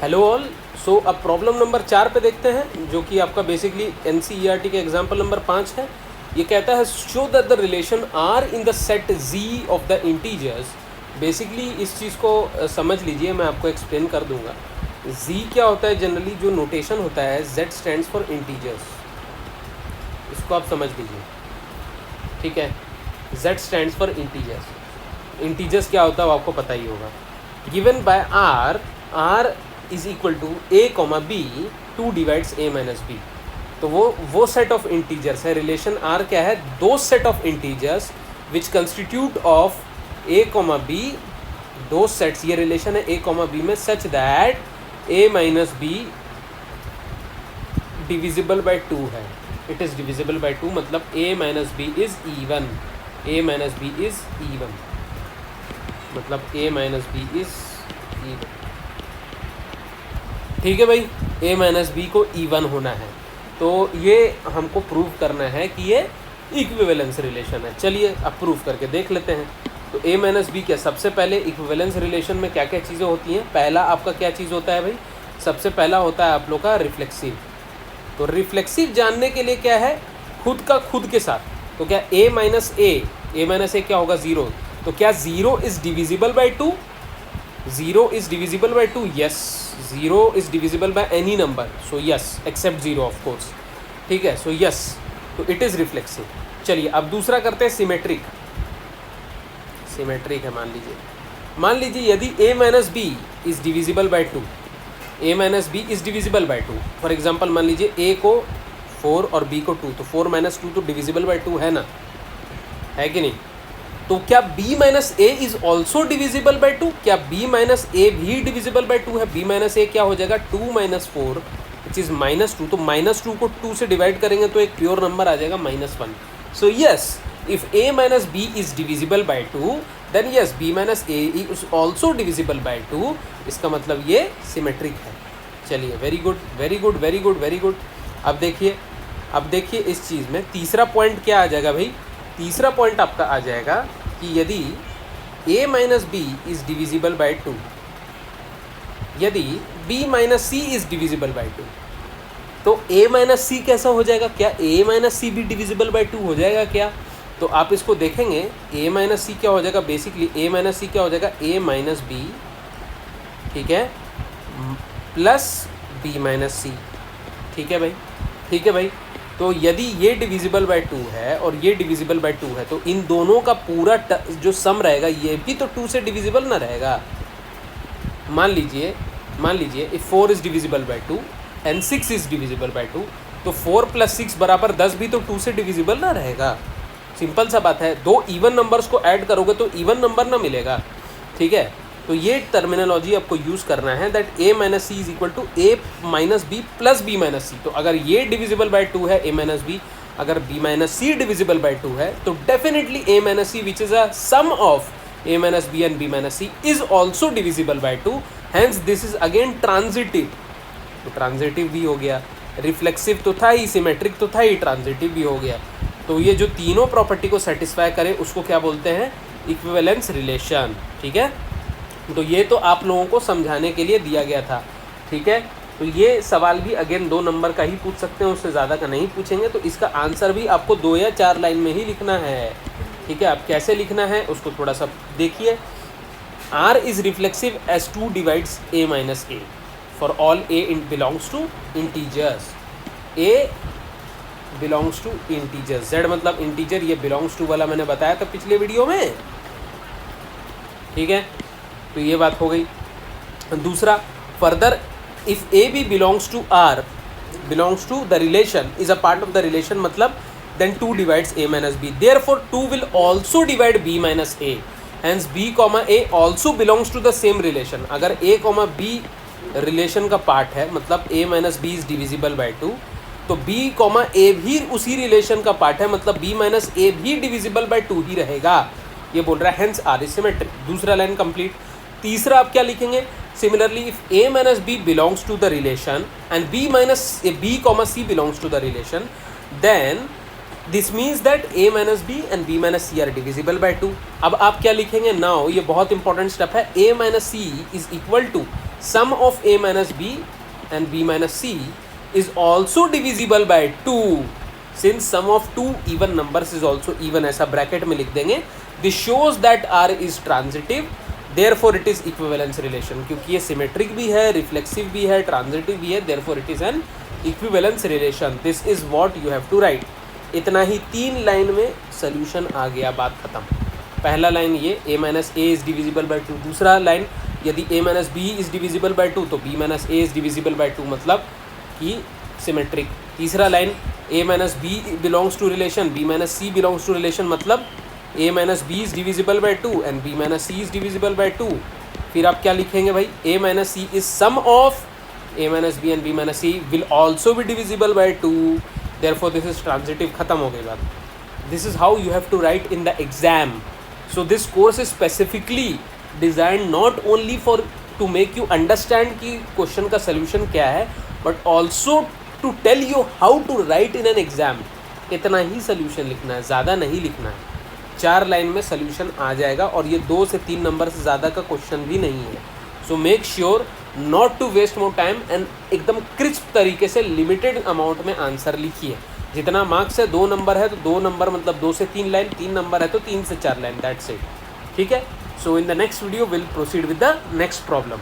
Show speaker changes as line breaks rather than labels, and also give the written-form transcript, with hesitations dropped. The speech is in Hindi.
Hello all. सो अब प्रॉब्लम नंबर 4 पे देखते हैं, जो कि आपका बेसिकली एनसीईआरटी के एग्जाम्पल नंबर 5 है। ये कहता है show that the relation R in the set Z of the integers. Basically इस चीज़ को समझ लीजिए, मैं आपको एक्सप्लेन कर दूंगा। जी क्या होता है, जनरली जो नोटेशन होता है जेड स्टैंड्स फॉर इंटीजर्स, इसको आप समझ लीजिए, ठीक है। Z stands for integers. Integers क्या होता है वो आपको पता ही होगा। Given by R, R is equal to a comma b, 2 divides a minus b. तो वो सेट ऑफ इंटीजर्स है। रिलेशन आर क्या है, दो set of integers which constitute of a comma b, दो सेट्स, ये रिलेशन है ए कॉमा बी में, such that a minus b divisible by 2 है। इट इज़ डिविजिबल बाय 2, मतलब a minus b is even, a minus b is even, मतलब a minus b is even. ठीक है भाई, ए माइनस बी को इवन होना है, तो ये हमको प्रूव करना है कि ये इक्विवेलेंस रिलेशन है। चलिए अब प्रूव करके देख लेते हैं। तो ए माइनस बी क्या, सबसे पहले इक्विवेलेंस रिलेशन में क्या क्या चीज़ें होती हैं। पहला आपका क्या चीज़ होता है भाई, सबसे पहला होता है आप लोग का रिफ्लेक्सिव। तो रिफ्लेक्सिव जानने के लिए क्या है, खुद का खुद के साथ। तो क्या ए माइनस ए क्या होगा, 0। तो क्या 0 is divisible by 2, 0 is divisible by 2, yes. 0 is divisible by any number, so yes, except 0 of course, ठीक है। सो यस, तो इट इज़ रिफ्लेक्सिव। चलिए अब दूसरा करते हैं सिमेट्रिक। सिमेट्रिक है, मान लीजिए यदि a minus b is divisible by 2, a minus b is divisible by 2। For example मान लीजिए a को 4 और b को 2, तो 4 माइनस 2 तो डिविजिबल बाय 2 है ना, है कि नहीं। तो क्या b minus a is also divisible by 2, क्या b माइनस ए भी डिविजिबल बाई 2 है। b माइनस ए क्या हो जाएगा, 2 माइनस 4 विच इज -2। तो -2 को 2 से डिवाइड करेंगे तो एक प्योर नंबर आ जाएगा -1। So yes, if a minus b is divisible by 2, then yes b minus a is also divisible by 2। इसका मतलब ये सिमेट्रिक है। चलिए, very good very good very good very good. अब देखिए इस चीज़ में तीसरा पॉइंट क्या आ जाएगा भाई, तीसरा पॉइंट आपका आ जाएगा कि यदि a minus b is divisible by 2, यदि b minus c is divisible by 2, तो a माइनस सी कैसा हो जाएगा, क्या a माइनस सी भी डिविजिबल बाई 2 हो जाएगा क्या। तो आप इसको देखेंगे, a माइनस सी क्या हो जाएगा, बेसिकली a माइनस सी क्या हो जाएगा, a माइनस बी, ठीक है, प्लस b माइनस सी। ठीक है भाई, ठीक है भाई। तो यदि ये डिविजिबल बाय 2 है और ये डिविजिबल बाय 2 है, तो इन दोनों का पूरा जो सम रहेगा ये भी तो 2 से डिविजिबल ना रहेगा। मान लीजिए if 4 is divisible by 2 and 6 is divisible by 2, तो 4 प्लस 6 बराबर 10 भी तो 2 से डिविजिबल ना रहेगा। सिंपल सा बात है, दो इवन नंबर्स को ऐड करोगे तो इवन नंबर ना मिलेगा, ठीक है। तो ये टर्मिनोलॉजी आपको यूज़ करना है, that a minus c is equal to a minus b plus b minus c. तो अगर ये डिविजिबल बाय 2 है a माइनस बी, अगर b minus c divisible by 2 है, तो definitely a minus c which is a sum of a minus b and b minus c is also divisible by 2। Hence this is again transitive. तो ट्रांजिटिव भी हो गया, रिफ्लेक्सिव तो था ही, सिमेट्रिक तो था ही, ट्रांजिटिव भी हो गया। तो ये जो तीनों प्रॉपर्टी को सेटिस्फाई करे उसको क्या बोलते हैं, इक्विवेलेंस रिलेशन, ठीक है। तो ये तो आप लोगों को समझाने के लिए दिया गया था, ठीक है। तो ये सवाल भी अगेन 2 नंबर का ही पूछ सकते हैं, उससे ज़्यादा का नहीं पूछेंगे। तो इसका आंसर भी आपको 2 या 4 लाइन में ही लिखना है, ठीक है। आप कैसे लिखना है उसको थोड़ा सा देखिए। R is reflexive as 2 divides a minus a for all a belongs to integers. a belongs to integers, z मतलब इंटीजर, ये बिलोंग्स टू वाला मैंने बताया था पिछले वीडियो में, ठीक है। तो ये बात हो गई। दूसरा, further if a b belongs to R, belongs to the relation, is a part of the relation, मतलब then 2 divides a minus b, therefore 2 will also divide b minus a, hence b comma a also belongs to the same relation. अगर a कॉमा b रिलेशन का पार्ट है, मतलब a minus b is divisible by 2, तो b कॉमा a भी उसी रिलेशन का पार्ट है, मतलब b माइनस ए भी डिविजिबल बाई 2 ही रहेगा। ये बोल रहा है हैंस आर इज सिमेट्रिक। दूसरा लाइन कंप्लीट। तीसरा आप क्या लिखेंगे, similarly if a minus b belongs to the relation and b minus b comma c belongs to the relation, then this means that a minus b and b minus c are divisible by 2। अब आप क्या लिखेंगे, नाउ ये बहुत इंपॉर्टेंट स्टेप है, a minus c is equal to sum of a minus b and b minus c is also divisible by 2 since sum of two even numbers is also even, ऐसा ब्रैकेट में लिख देंगे. This shows that R is transitive, therefore it is equivalence relation. क्योंकि ये सिमेट्रिक भी है, रिफ्लेक्सिव भी है, ट्रांजिटिव भी है, therefore it is an equivalence relation. This is what you have to write. इतना ही 3 लाइन में सोल्यूशन आ गया, बात खत्म. पहला लाइन ये a minus a is divisible by 2. दूसरा लाइन यदि a minus b is divisible by 2 तो b minus a is divisible by 2, मतलब कि सिमेट्रिक. तीसरा line a minus b belongs to relation, b minus c belongs to relation, मतलब a minus b is divisible by 2 and b minus c is divisible by 2. फिर आप क्या लिखेंगे भाई, a minus c is some of a minus b and b minus c will also be divisible by 2, therefore this is transitive. खत्म हो गई बात. This is how you have to write in the exam. So this course is specifically design not only for to make you understand कि क्वेश्चन का सोल्यूशन क्या है, but also to tell you how to write in an exam. इतना ही सोल्यूशन लिखना है, ज़्यादा नहीं लिखना है. 4 लाइन में सोल्यूशन आ जाएगा और ये 2 से 3 नंबर से ज़्यादा का क्वेश्चन भी नहीं है. So make sure not to waste more time and एकदम क्रिस्प तरीके से लिमिटेड अमाउंट में आंसर लिखिए. जितना मार्क्स है 2 नंबर है तो 2 नंबर मतलब 2 से 3 लाइन, 3 नंबर है तो 3 से 4 लाइन, दैट्स इट. ठीक है. So in the next video will proceed with the next problem.